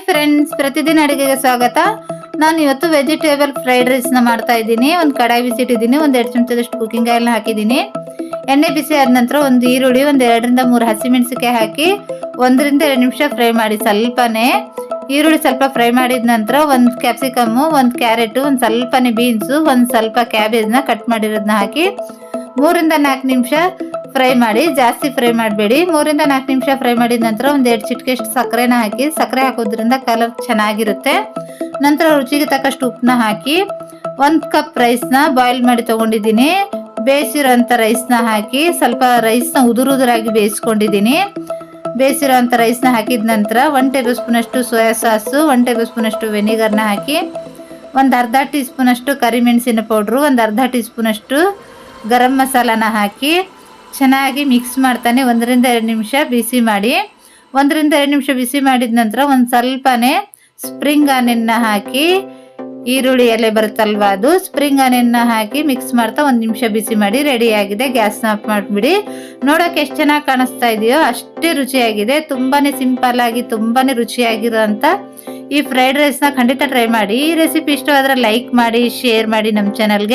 Friends, ಪ್ರತಿದಿನ ಅಡುಗೆಗೆ ಸ್ವಾಗತ. ನಾನು ಇವತ್ತು ವೆಜಿಟೇಬಲ್ ಫ್ರೈಡ್ ರೈಸ್ನ ಮಾಡ್ತಾ ಇದ್ದೀನಿ. ಒಂದು ಕಡಾಯಿ ಬಿಸಿಟ್ಟಿದ್ದೀನಿ, ಒಂದು 2 ಚಮಚದಷ್ಟು ಕುಕ್ಕಿಂಗ್ ಆಯಿಲ್ನ ಹಾಕಿದ್ದೀನಿ. ಎಣ್ಣೆ ಬಿಸಿ ಆದ ನಂತರ ಒಂದು ಈರುಳ್ಳಿ, ಒಂದು 2 ರಿಂದ 3 ಹಸಿಮೆಣಸಿಕಾಯಿ ಹಾಕಿ 1 ರಿಂದ 2 ನಿಮಿಷ ಫ್ರೈ ಮಾಡಿ. ಸ್ವಲ್ಪನೇ ಈರುಳ್ಳಿ ಸ್ವಲ್ಪ ಫ್ರೈ ಮಾಡಿದ ನಂತರ ಒಂದು ಕ್ಯಾಪ್ಸಿಕಮ್ಮು, ಒಂದು ಕ್ಯಾರೆಟು, ಒಂದು ಸ್ವಲ್ಪನೇ ಬೀನ್ಸು, ಒಂದು ಸ್ವಲ್ಪ ಕ್ಯಾಬೇಜ್ನ ಕಟ್ ಮಾಡಿರೋದನ್ನ ಹಾಕಿ 3 ರಿಂದ 4 ನಿಮಿಷ ಫ್ರೈ ಮಾಡಿ. ಜಾಸ್ತಿ ಫ್ರೈ ಮಾಡಬೇಡಿ. 3 ರಿಂದ 4 ನಿಮಿಷ ಫ್ರೈ ಮಾಡಿದ ನಂತರ ಒಂದು 2 ಚಿಟಿಕೆಷ್ಟು ಸಕ್ಕರೆನ ಹಾಕಿ. ಸಕ್ಕರೆ ಹಾಕೋದ್ರಿಂದ ಕಲರ್ ಚೆನ್ನಾಗಿರುತ್ತೆ. ನಂತರ ರುಚಿಗೆ ತಕ್ಕಷ್ಟು ಉಪ್ಪನ್ನ ಹಾಕಿ 1 ಕಪ್ ರೈಸ್ನ ಬಾಯ್ಲ್ ಮಾಡಿ ತೊಗೊಂಡಿದ್ದೀನಿ. ಬೇಯಿಸಿರೋಂಥ ರೈಸ್ನ ಹಾಕಿ ಸ್ವಲ್ಪ ರೈಸ್ನ ಉದುರಾಗಿ ಬೇಯಿಸ್ಕೊಂಡಿದ್ದೀನಿ. ಬೇಯಿಸಿರೋಂಥ ರೈಸ್ನ ಹಾಕಿದ ನಂತರ 1 ಟೇಬಲ್ ಸ್ಪೂನಷ್ಟು ಸೋಯಾ ಸಾಸು, 1 ಟೇಬಲ್ ಸ್ಪೂನಷ್ಟು ವೆನಿಗರ್ನ ಹಾಕಿ, ಒಂದು ಅರ್ಧ ಟೀ ಸ್ಪೂನಷ್ಟು ಕರಿಮೆಣಸಿನ ಪೌಡ್ರು, ಒಂದು ಅರ್ಧ ಟೀ ಸ್ಪೂನಷ್ಟು ಗರಂ ಮಸಾಲಾನ ಹಾಕಿ ಚೆನ್ನಾಗಿ ಮಿಕ್ಸ್ ಮಾಡ್ತಾನೆ 1 ರಿಂದ 2 ನಿಮಿಷ ಬಿಸಿ ಮಾಡಿ. 1 ರಿಂದ 2 ನಿಮಿಷ ಬಿಸಿ ಮಾಡಿದ ನಂತರ ಒಂದು ಸ್ವಲ್ಪನೇ ಸ್ಪ್ರಿಂಗ್ ಆನಿಯನ್ನ ಹಾಕಿ, ಈರುಳ್ಳಿ ಎಲೆ ಬರುತ್ತಲ್ವ ಅದು ಸ್ಪ್ರಿಂಗ್ ಆನಿಯನ್ನ ಹಾಕಿ ಮಿಕ್ಸ್ ಮಾಡ್ತಾ 1 ನಿಮಿಷ ಬಿಸಿ ಮಾಡಿ. ರೆಡಿಯಾಗಿದೆ. ಗ್ಯಾಸ್ನ ಆಫ್ ಮಾಡಿಬಿಡಿ. ನೋಡೋಕೆ ಎಷ್ಟು ಚೆನ್ನಾಗಿ ಕಾಣಿಸ್ತಾ ಇದೆಯೋ ಅಷ್ಟೇ ರುಚಿಯಾಗಿದೆ. ತುಂಬಾ ಸಿಂಪಲ್ ಆಗಿ ತುಂಬಾ ರುಚಿಯಾಗಿರೋಂಥ ಈ ಫ್ರೈಡ್ ರೈಸ್ನ ಖಂಡಿತ ಟ್ರೈ ಮಾಡಿ. ಈ ರೆಸಿಪಿ ಇಷ್ಟವಾದರೆ ಲೈಕ್ ಮಾಡಿ, ಶೇರ್ ಮಾಡಿ ನಮ್ಮ ಚಾನಲ್ಗೆ.